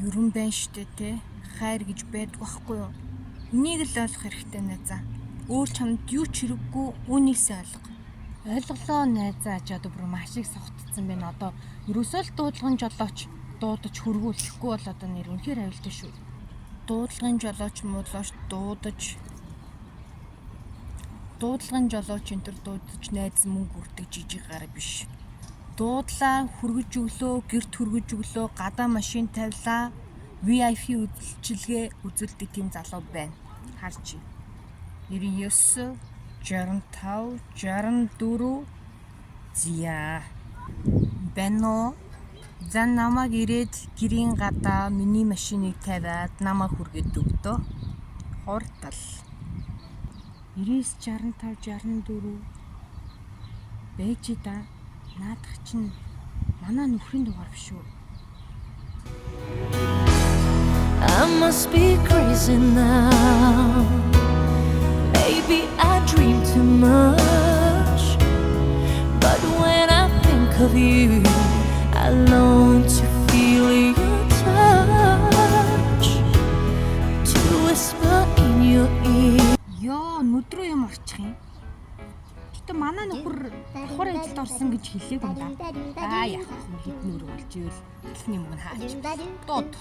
Ерөн байна штэ те. Хайр гэж байдаг байхгүй юу? Энийг л ойлгох хэрэгтэй найзаа. Өөр чамд юу ч хэрэггүй, үүнийсээ ойлго. Ойлголоо найзаа, жаад бүр маш их согтцсон байна. Одоо ерөөсөө л дуудлагын жолооч дуудаж хөргүүлэхгүй бол одоо нэр үнэхээр аюултай шүү. Дуудлагын жолооч муулооч дуудлагын жолооч энэ төр дуудаж найз мөнгө үрдэг жижиг гараа биш. Дуудлаа, хөргөж өглөө, гэрт хөргөж өглөө, гадаа машин тавилаа, VIP үйлчилгээ үзүүлдэг тийм залуу байна. Харж. 99 65 64 зя. Бэно за намайг ирээд гэрийн гадаа миний машиныг тавиад намайг хүргээд өгдөө. Хурдтал 99 65 64 бэжида наадах чинь манай нөхрийн дугаар биш үү? I must be crazy now. Maybe I dream too much. But when I think of you, I long to feel your touch, to whisper in your ear. Ёо, нүдрөө юм орчих юм. Гэтэ манай нөхөр давхар ажилд орсон гэж хэлээг юм да. Яах вэ? Хэднүр болж ивэл эхний мөн хаач. Дууд.